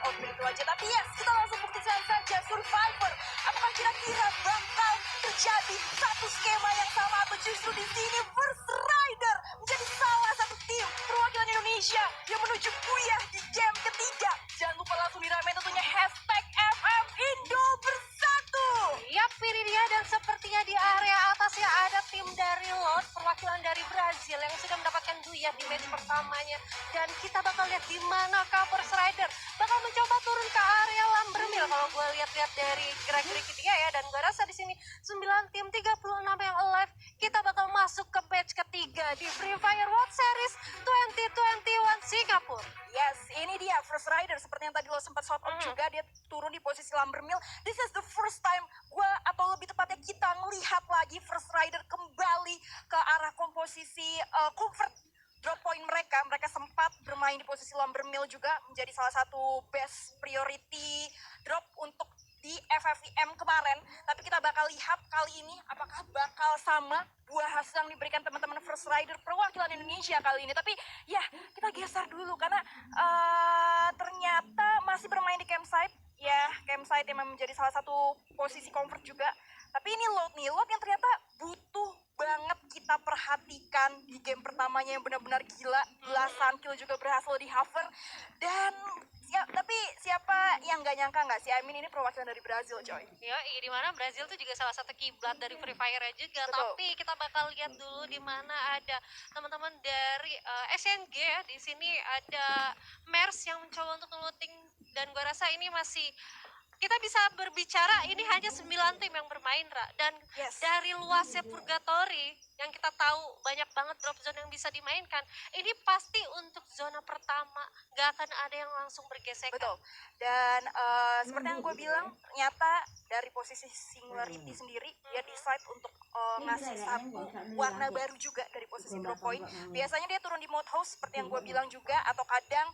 out begitu aja. Tapi yes, kita langsung buktikan saja Survivor. Apakah kira-kira bakal terjadi satu skema yang sama atau justru di sini First Rider menjadi salah satu tim perwakilan Indonesia yang menuju buyah di game ketiga. Jangan lupa langsung diramein tentunya hashtag FM Indo Bersatu. Yap, ini dia, dan sepertinya di area atasnya ada tim dari LOT, perwakilan dari Brazil yang sudah mendapatkan buyah di match pertamanya. Dan kita bakal lihat di mana First Rider bakal mencoba turun ke area Lambermill kalau gue lihat-lihat dari gerak-gerik dia ya. Dan gue rasa di sini 9 tim 36 yang alive, kita bakal masuk ke match ketiga di Free Fire World Series 2021 Singapura. Yes, ini dia First Rider seperti yang tadi lo sempat shout out juga, dia turun di posisi Lambermill. This is the first time gue, atau lebih tepatnya kita melihat lagi First Rider kembali ke arah komposisi comfort drop point mereka. Mereka sempat bermain di posisi Lambermill juga, menjadi salah satu best priority drop untuk di FFVM kemarin. Tapi kita bakal lihat kali ini apakah bakal sama buah hasil yang diberikan teman-teman First Rider perwakilan Indonesia kali ini. Tapi ya, kita geser dulu karena ternyata masih bermain di campsite. Ya, campsite yang menjadi salah satu posisi comfort juga. Tapi ini load nih, load yang ternyata butuh banget kita perhatikan di game pertamanya yang benar-benar gila. Belasan kill juga berhasil di hover. Dan tapi siapa yang gak nyangka nggak sih? I mean, ini perwakilan dari Brazil, coy. Ya, di mana Brazil itu juga salah satu kiblat dari Free Fire juga. Betul. Tapi kita bakal lihat dulu di mana ada teman-teman dari SNG ya. Di sini ada MERS yang mencoba untuk looting, dan gue rasa ini masih, kita bisa berbicara ini hanya 9 tim yang bermain, Ra. Dan Yes. dari luasnya Purgatory yang kita tahu banyak banget drop zone yang bisa dimainkan, ini pasti untuk zona pertama gak akan ada yang langsung bergesekan. Betul. Dan seperti yang gue bilang, ternyata dari posisi Singularity sendiri dia decide untuk ngasih satu warna baru juga dari posisi drop point. Biasanya dia turun di mode host seperti yang gue bilang juga, atau kadang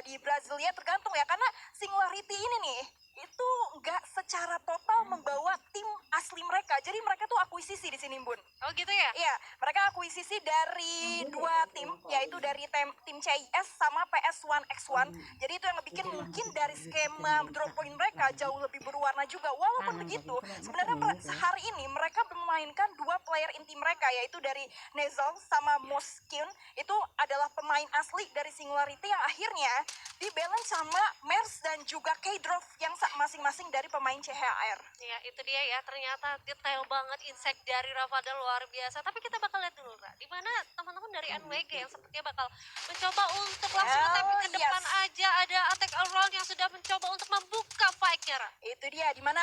di Brazilia, tergantung ya, karena Singularity ini nih itu nggak secara total membawa tim asli mereka. Jadi mereka tuh akuisisi di sini, Bun. Oh gitu ya? Iya, mereka akuisisi dari dua tim, yaitu dari tim CIS sama PS1X1. Jadi itu yang ngebikin mungkin dari skema drop point mereka jauh lebih berwarna juga. Walaupun begitu, sebenarnya hari ini mereka memainkan dua player inti mereka, yaitu dari Nezal sama Moskin. Itu adalah pemain asli dari Singularity yang akhirnya di-balance sama MERS dan juga K-Drop yang masing-masing dari pemain CHR. Ya, itu dia ya, ternyata detail banget insight dari Rafadel, luar biasa. Tapi kita bakal lihat dulu, Ra, di mana teman-teman dari NWG yang sepertinya bakal mencoba untuk langsung nge-tapping ke depan aja. Ada attack around yang sudah mencoba untuk membuka fight-nya, Ra. Itu dia, di mana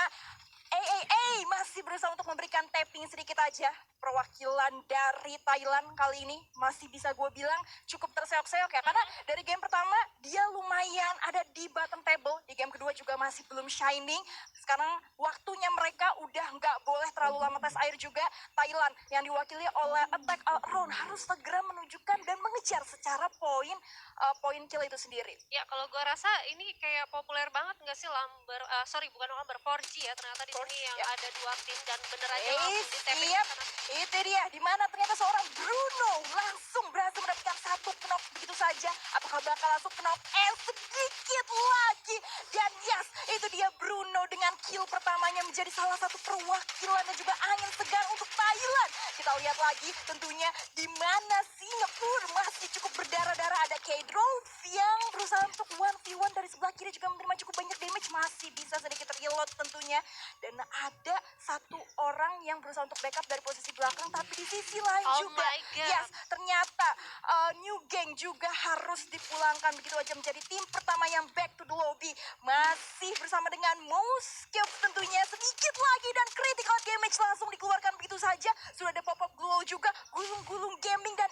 masih berusaha untuk memberikan tapping sedikit aja. Perwakilan dari Thailand kali ini masih bisa gue bilang cukup terseok-seok ya. Karena dari game pertama dia lumayan ada di bottom table. Di game kedua juga masih belum shining. Sekarang waktunya mereka udah nggak boleh terlalu lama tes air juga. Thailand yang diwakili oleh Attack Around harus segera menunjukkan dan mengejar secara poin kill itu sendiri. Ya, kalau gue rasa ini kayak populer banget nggak sih bukan Lamber 4G ya, ternyata di sini yang ada dua tim dan bener aja langsung di tapping siap. Itu dia, di mana ternyata seorang Bruno langsung berhasil mendapatkan satu knock begitu saja. Apakah bakal langsung knock? Sedikit lagi. Dan yes, itu dia Bruno dengan kill pertamanya menjadi salah satu perwakilan dan juga angin segar untuk Thailand. Kita lihat lagi tentunya di mana Singapura masih cukup berdarah-darah. Ada K-Drop yang berusaha untuk 1v1 dari sebelah kiri juga menerima cukup banyak damage, masih bisa sedikit reload tentunya. Dan ada satu orang yang berusaha untuk backup dari posisi belakang, tapi di sisi lain juga yes, ternyata New Gang juga harus dipulangkan begitu aja menjadi tim pertama yang back to the lobby. Masih bersama dengan Moskip tentunya, sedikit lagi dan critical damage langsung dikeluarkan begitu saja. Sudah ada pop-up glow juga, gulung-gulung gaming dan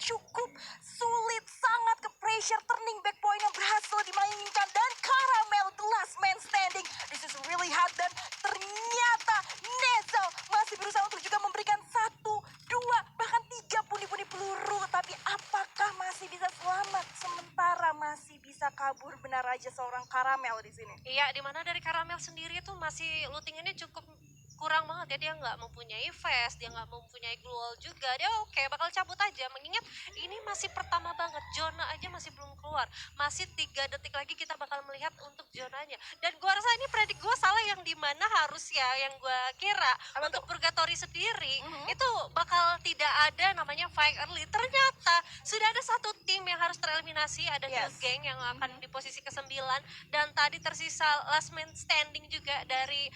cukup sulit sangat ke pressure turning back point yang berhasil dimainkan. Dan Caramel the last man standing. This is really hard, dan ternyata Nezal masih berusaha untuk juga memberikan 1, 2, bahkan 3 pundi-pundi peluru. Tapi apakah masih bisa selamat? Sementara masih bisa kabur benar aja seorang Caramel di sini. Iya, di mana dari Caramel sendiri tuh masih lootingannya cukup kurang banget ya. Dia nggak mempunyai vest, dia nggak mempunyai glue wall juga. Dia bakal cabut aja, mengingat ini masih pertama banget, zona aja masih belum keluar. Masih 3 detik lagi kita bakal melihat untuk zonanya. Dan gua rasa ini predik gua salah yang di mana harus ya yang gua kira Apa untuk tuh? Purgatory sendiri Mhm. itu bakal tidak ada namanya fight early. Ternyata sudah ada satu tim yang harus tereliminasi, ada New Yes. Gang yang akan Mhm. di posisi ke-9 dan tadi tersisa last man standing juga dari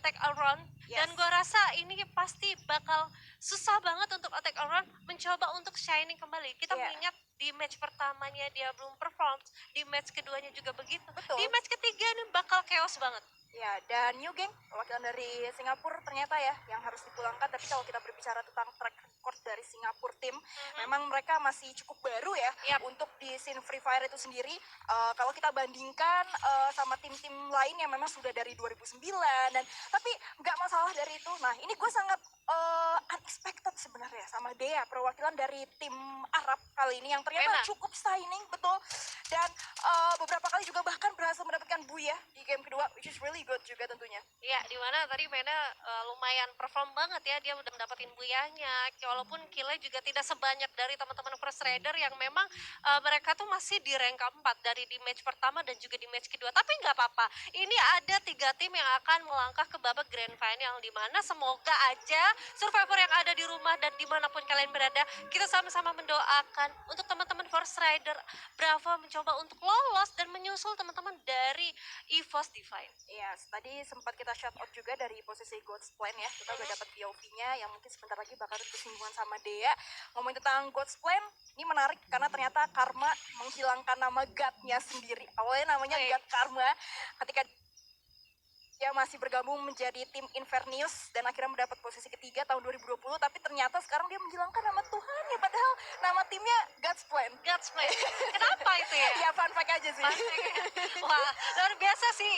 Take Around. Dan Yes. gua rasa ini pasti bakal susah banget untuk Attack Around mencoba untuk shining kembali. Kita Iya. mengingat di match pertamanya dia belum perform, di match keduanya juga begitu. Di Betul. match ketiga ini bakal chaos banget. Ya, dan New Gang, perwakilan dari Singapura ternyata ya, yang harus dipulangkan. Tapi kalau kita berbicara tentang track record dari Singapura tim, memang mereka masih cukup baru ya Yap. untuk di scene Free Fire itu sendiri. Kalau kita bandingkan sama tim-tim lain yang memang sudah dari 2009, dan tapi nggak masalah dari itu. Nah, ini gue sangat unexpected sebenarnya sama Dea, perwakilan dari tim Arab kali ini yang ternyata Memang. cukup shining, betul. Dan beberapa kali juga bahkan berhasil mendapatkan buya di game kedua, which is really good juga tentunya. Iya, di mana tadi Mena lumayan perform banget ya, dia udah dapetin buyanya, walaupun killnya juga tidak sebanyak dari teman-teman First Raider yang memang mereka tuh masih di rank keempat dari di match pertama dan juga di match kedua. Tapi nggak apa-apa, ini ada 3 tim yang akan melangkah ke babak grand final, di mana semoga aja survivor yang ada di rumah dan dimanapun kalian berada, kita sama-sama mendoakan untuk teman-teman First Rider Bravo mencoba untuk lolos dan menyusul teman-teman dari EVOS Divine. Yes, tadi sempat kita shout out juga dari posisi God's Plan ya. Kita udah dapat POV-nya yang mungkin sebentar lagi bakal bersinggungan sama Dea. Ngomongin tentang God's Plan, ini menarik karena ternyata Karma menghilangkan nama God-nya sendiri. Awalnya namanya Oke. God Karma. Ketika dia masih bergabung menjadi tim Infernius dan akhirnya mendapat posisi ketiga tahun 2020, tapi ternyata sekarang dia menghilangkan nama Tuhannya, padahal nama timnya God's Plan. God's Plan. Kenapa itu ya? Ya fun fact aja sih. Fun fact ya. Wah, luar biasa sih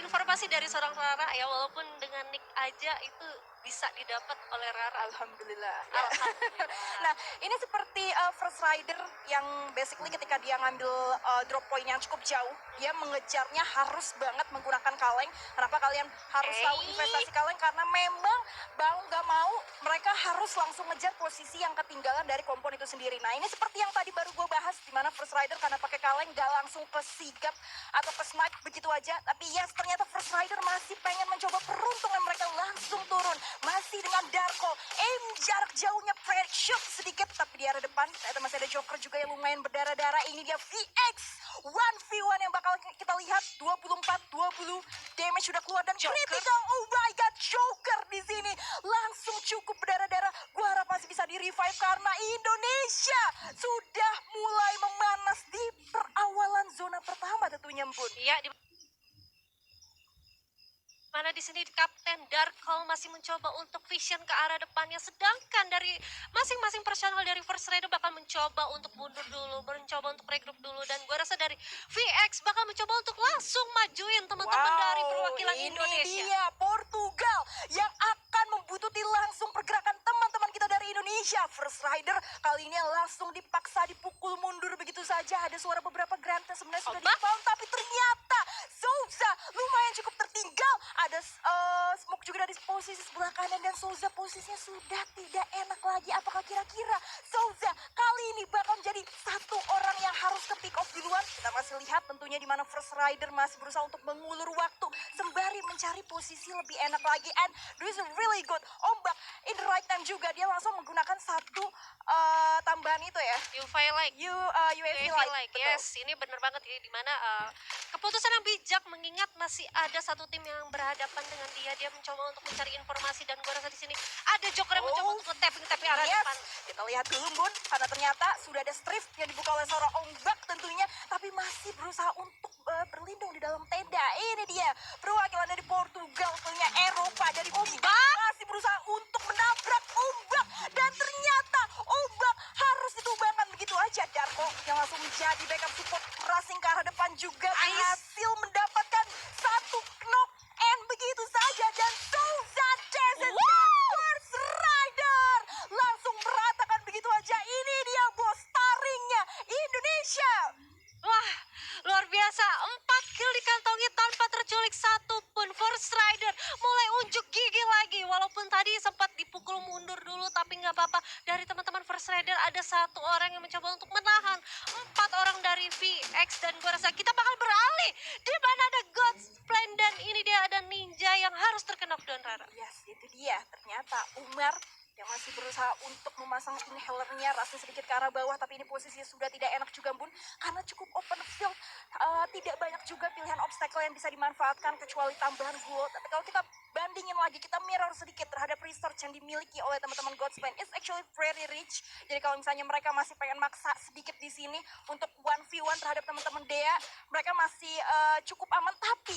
informasi dari seorang Rara ya, walaupun dengan nick aja itu bisa didapat oleh Rara. Alhamdulillah. Ya. Alhamdulillah. Nah, ini seperti First Rider yang basically ketika dia ngambil drop point yang cukup jauh, dia mengejarnya harus banget menggunakan kaleng. Kenapa kalian harus tahu investasi kaleng? Karena memang mau nggak mau mereka harus langsung ngejar posisi yang ketinggalan dari kompon itu sendiri. Nah, ini seperti yang tadi baru gue bahas, di mana First Rider karena pakai kaleng nggak langsung ke sigap atau ke snipe begitu aja. Tapi yes, ternyata First Rider masih pengen mencoba peruntungan mereka langsung turun. Masih dengan Darko, aim jarak jauhnya shot sedikit, tapi di arah depan ternyata masih ada Joker juga yang lumayan berdarah-darah. Ini dia VX 1v1 yang bakal kita lihat, 24-20 damage sudah keluar dan Joker. critical. Oh my god, Joker di sini langsung cukup berdarah-darah. Gua harap masih bisa di revive karena Indonesia sudah mulai memanas di perawalan zona pertama tentunya, Bun. Iya, di mana di sini Kapten Darkhold masih mencoba untuk vision ke arah depannya, sedangkan dari masing-masing personal dari First Raider bakal mencoba untuk mundur dulu, mencoba untuk regroup dulu, dan gue rasa dari VX bakal mencoba untuk langsung majuin teman-teman dari perwakilan ini Indonesia. dia Portugal yang akan membutuhkan langsung pergerakan teman-teman kita dari Indonesia. First Rider kali ini langsung dipaksa dipukul mundur begitu saja. Ada suara beberapa granat sebenarnya sudah Obat? di-found, tapi ternyata Souza lumayan cukup tertinggal. Ada smoke juga dari posisi sebelah kanan dan Souza posisinya sudah tidak enak lagi. Apakah kira-kira Souza kali ini bakal menjadi satu orang yang harus ke pick off duluan? Kita masih lihat tentunya di mana First Rider masih berusaha untuk mengulur waktu sembari mencari posisi lebih enak lagi. And this is really good. Ombak in the right time juga, dia langsung menggunakan satu tambahan itu ya. UV like. UAV UAV light. like, Betul. yes, ini bener banget ya, dimana keputusan yang bijak mengingat masih ada satu tim yang berhadapan dengan dia. Dia mencoba untuk mencari informasi dan gue rasa di sini ada Joker yang mencoba untuk tapping arah Yes, depan. kita lihat dulu, Bun, karena ternyata sudah ada strip yang dibuka oleh seorang Ombak tentunya, tapi masih berusaha untuk berlindung di dalam tenda. Ini dia perwakilan dari Portugal, punya Eropa dari Ombak, masih berusaha untuk menabrak Ombak, dan ternyata Ombak harus ditumbangkan begitu aja. Darko yang langsung menjadi backup support racing ke arah depan juga berhasil mendapatkan satu knock and begitu saja, dan Souza Desert First Rider langsung meratakan begitu aja. Ini dia bos taringnya Indonesia. Wah, luar biasa. 4 kill dikantongi tanpa terculik satupun. First Rider mulai unjuk gigi lagi. Walaupun tadi sempat dipukul mundur dulu, tapi nggak apa-apa. Dari teman-teman First Rider ada satu orang yang mencoba untuk menahan 4 orang dari dari VX dan gue rasa kita bakal beralih di mana ada God's Plan dan ini dia ada Ninja yang harus terkena knockdown Rara. Yes, itu dia. Ternyata Umar yang masih berusaha untuk memasang inhalernya rasa sedikit ke arah bawah, tapi ini posisinya sudah tidak enak juga Bun, karena cukup open field. Tidak banyak juga pilihan obstacle yang bisa dimanfaatkan kecuali tambahan gulot. Tapi kalau kita bandingin lagi, kita mirror sedikit terhadap research yang dimiliki oleh teman-teman God's Plan, it's actually very rich. Jadi kalau misalnya mereka masih pengen maksa sedikit di sini untuk 1v1 terhadap teman-teman Dea, mereka masih cukup aman. Tapi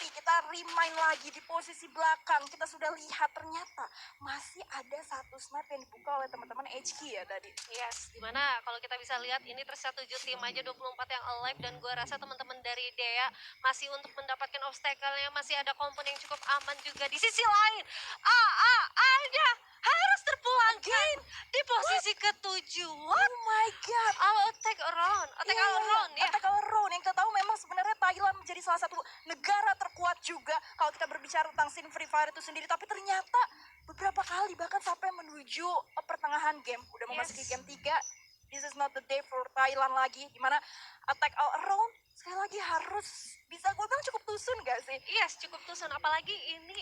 kita remind lagi di posisi belakang, kita sudah lihat ternyata masih ada satu snap yang dibuka oleh teman-teman HQ ya tadi. Yes, dimana kalau kita bisa lihat ini tersisa 7 tim aja 24 yang alive dan gue rasa teman-teman dari Dea masih untuk mendapatkan obstacle-nya masih ada komponen yang cukup aman juga di sisi lain. Ada harus terpulangkan di posisi ke-7. What? Oh my god. Our attack around, attack Iya, around ya. Attack all around. Yang kita tahu memang sebenarnya Thailand menjadi salah satu negara terkuat juga kalau kita berbicara tentang scene Free Fire itu sendiri. Tapi ternyata beberapa kali bahkan sampai menuju pertengahan game, udah memasuki Yes. game 3. This is not the day for Thailand lagi, dimana attack all around sekali lagi harus bisa gue bilang cukup tusun gak sih? Yes, cukup tusun. Apalagi ini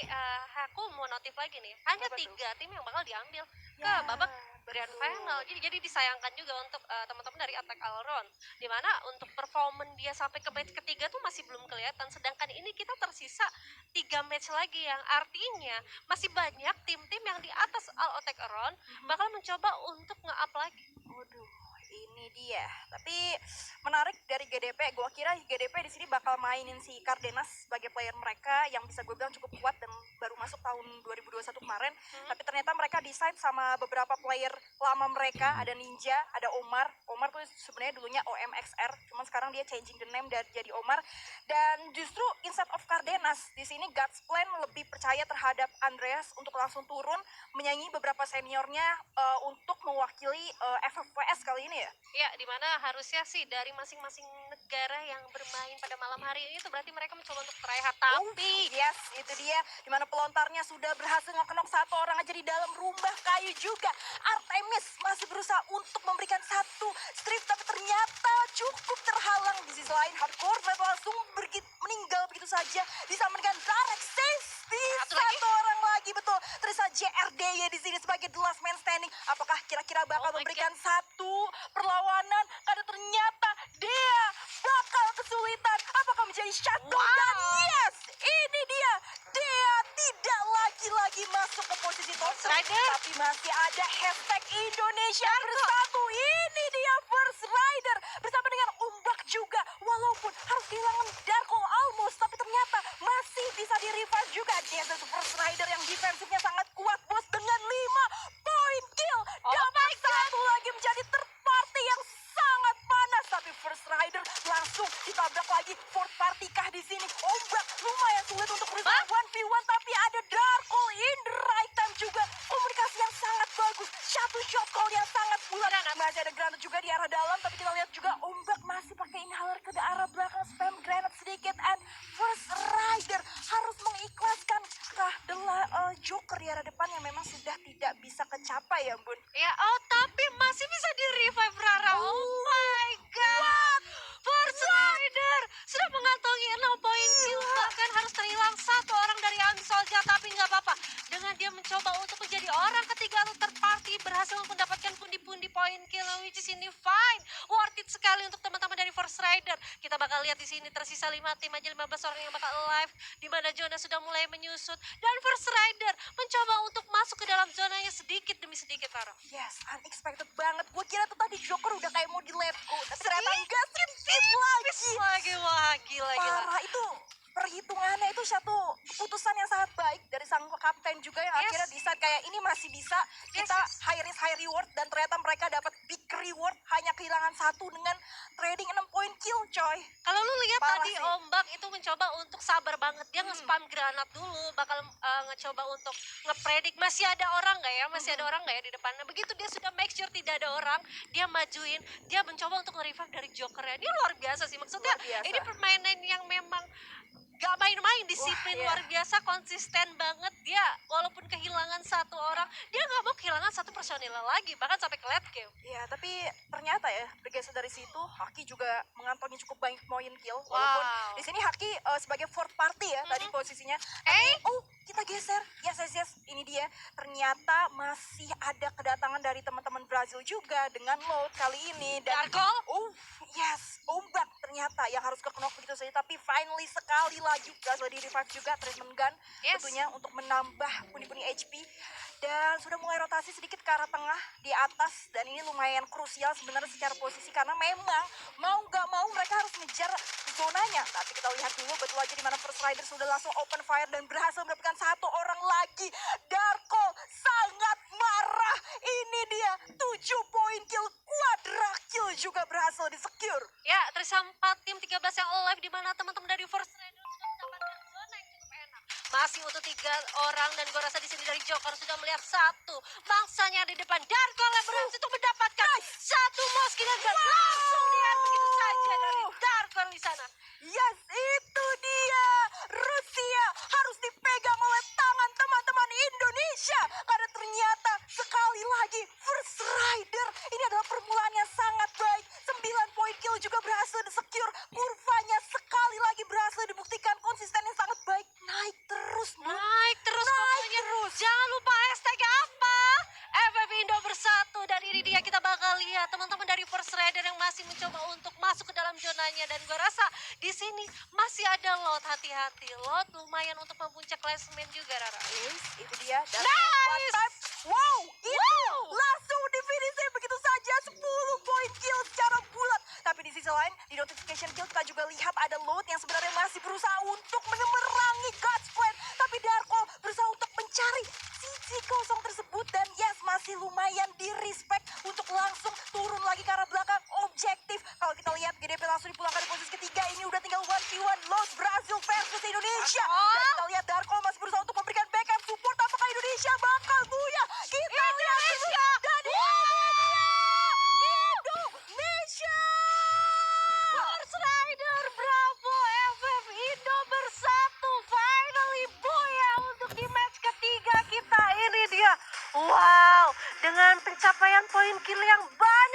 aku mau notif lagi nih. Hanya Apa tuh? 3 tim yang bakal diambil ke Ya, babak grand betul. final. Jadi disayangkan juga untuk teman-teman dari Attack Alron. Dimana untuk performan dia sampai ke match ketiga tuh masih belum kelihatan. Sedangkan ini kita tersisa 3 match lagi yang artinya masih banyak tim-tim yang di atas All Attack Alron bakal mencoba untuk nge-up lagi. Waduh, ini dia. Tapi menarik dari GDP, gue kira GDP di sini bakal mainin si Cardenas sebagai player mereka yang bisa gue bilang cukup kuat dan baru masuk tahun 2021 kemarin. Tapi ternyata mereka decide sama beberapa player lama mereka, ada Ninja, ada Omar. Omar tuh sebenarnya dulunya OMXR, cuman sekarang dia changing the name dan jadi Omar. Dan justru instead of Cardenas, di sini God's Plan lebih percaya terhadap Andreas untuk langsung turun menyanyi beberapa seniornya untuk mewakili FFVS kali ini ya. Ya, dimana harusnya sih dari masing-masing negara yang bermain pada malam hari ini itu berarti mereka mencoba untuk try hard. Tapi Yes, itu dia. Dimana pelontarnya sudah berhasil ngekenok satu orang aja di dalam rumah kayu juga. Artemis masih berusaha untuk memberikan satu strip, tapi ternyata cukup terhalang. Di sisi lain, Hardcore langsung meninggal begitu saja. Disampaikan direct save di Satu lagi. satu orang lagi, betul. Terisa JRD ya di sini sebagai the last man standing. Apakah kira-kira bakal Oh my memberikan satu perlawanan? Karena ternyata dia bakal kesulitan. Apakah menjadi shutdown? Wow. Dan yes, ini dia. Dia tidak lagi-lagi masuk ke posisi top First Rider. tapi masih ada hashtag Indonesia bersatu. Ini dia First Rider bersama dengan Umbak juga. Walaupun harus kehilangan Darko almost, tapi ternyata masih bisa di revive juga. Dia First Rider yang defensifnya sangat kuat bos dengan 5 poin kill. Oh Dapat satu lagi menjadi third party yang sangat panas, tapi First Rider langsung ditabrak lagi. Fourth party kah di sini? Ombak lumayan sulit untuk berusaha 1v1, tapi ada Darko in the right time juga. Komunikasi yang sangat bagus, satu shot call yang sangat bulat. Masih ada granat juga di arah dalam, tapi kita lihat juga Ombak masih pakai inhaler ke arah belakang, spam granat sedikit, and First Rider harus mengikhlaskan Joker di arah depan yang memang sudah tidak bisa kecapai ya Bun. ya, oh tapi masih bisa di revive Rara. Oh my god. First Rider sudah mengantongi 6 poin kill, bahkan harus terhilang satu orang dari Army Soldier, tapi nggak apa-apa. Dengan dia mencoba untuk menjadi orang ketiga atau third party, berhasil mendapatkan pundi-pundi poin kill, which is ini fine, worth it sekali untuk teman-teman dari First Rider. Kita bakal lihat di sini tersisa 5 tim aja, 15 orang yang bakal alive, di mana zona sudah mulai menyusut dan First Rider mencoba untuk masuk ke dalam zonanya sedikit demi sedikit, Rara. Yes, unexpected banget. Gue kira tuh tadi Joker udah kayak mau di let go, tapi ternyata enggak, sedikit lagi. Wah, gila. Parah, itu perhitungannya itu satu keputusan yang sangat baik dari sang kapten juga yang Yes. akhirnya decide kayak ini masih bisa kita high risk high reward, dan ternyata mereka dapat big reward hanya kehilangan satu dengan trading 6 poin kill coy. Kalau lu lihat Parah tadi sih. Ombak itu mencoba untuk sabar banget. Dia nge-spam granat dulu, bakal ngecoba untuk ngepredik masih ada orang nggak ya, ada orang nggak ya di depan. Nah, begitu dia sudah make sure tidak ada orang, dia majuin, dia mencoba untuk nge-revive dari Joker-nya. Dia luar biasa sih, maksudnya Luar biasa. ini permainan yang memang Gak main-main, disiplin Wah, iya. luar biasa, konsisten banget dia. Walaupun kehilangan satu orang, dia nggak mau kehilangan satu personil lagi, bahkan sampai ke late game. Ya, tapi ternyata ya bergeser dari situ, Haki juga mengantongi cukup banyak poin kill. Walaupun Wow. di sini Haki sebagai fourth party ya tadi Mhm. posisinya. Tapi Eh, oh kita geser, yes yes yes, ini dia. Ternyata masih ada kedatangan dari teman-teman Brazil juga dengan load kali ini dan Darko? oh yes, ombak ternyata yang harus ke knock begitu saja. Tapi finally sekali lagi Brazil di revive juga treatment gun Yes. tentunya untuk menambah pundi-pundi HP dan sudah mulai rotasi sedikit ke arah tengah di atas dan ini lumayan krusial sebenarnya secara posisi karena memang mau nggak mau mereka harus ngejar zonanya. Tapi kita lihat dulu betul aja di mana First Rider sudah langsung open fire dan berhasil mendapatkan satu orang lagi. Darko sangat marah. Ini dia 7 poin kill, quadra kill juga berhasil di secure. Ya, tersisa 4 tim 13 yang alive di mana teman-teman dari First Rider sudah mendapatkan zona yang cukup enak. Masih untuk 3 orang dan gua rasa di sini dari Joker sudah melihat satu mangsanya di depan. Darko berhasil untuk mendapatkan satu Moskinan dan langsung lihat begitu saja dari Darko di sana. Yes, itu dia. Rusia harus dipegang oleh tangan teman-teman Indonesia. Karena ternyata sekali lagi First Rider ini adalah permulaan yang sangat baik. 9 poin kill juga berhasil di-secure. Kurvanya sekali lagi berhasil dibuktikan konsisten yang sangat baik. Naik terus, Bu. Naik terus Naik pokoknya. terus. Jangan lupa hashtag apa? FF Indo bersatu. Dan ini dia kita bakal lihat teman-teman dari First Rider yang masih mencoba untuk masuk ke dalam zonanya. Dan gue rasa di sini masih ada lot, hati-hati. Lot lumayan untuk mempuncak klasemen juga, Rara. Yes, itu dia. Dan Nice! one time. Wow, itu langsung di finisher begitu saja 10 poin kill secara bulat. Tapi di sisi lain di notification kill kita juga lihat ada load yang sebenarnya masih berusaha untuk memerangi God's Plan. Tapi Darko berusaha untuk mencari sisi kosong tersebut dan yes masih lumayan di respect untuk langsung turun lagi ke arah belakang objektif. Kalau kita lihat GDP langsung dipulangkan di posisi ketiga ini udah tinggal 1v1 load Brazil versus Indonesia. Dan kita lihat Darko masih berusaha untuk memberikan backup support. Apakah Indonesia bakal buya? Kita lihat Indonesia! dan Indonesia. First Rider, bravo, FF Indo bersatu. Finally boya untuk di match ketiga kita. Ini dia. Wow, dengan pencapaian poin kill yang banyak.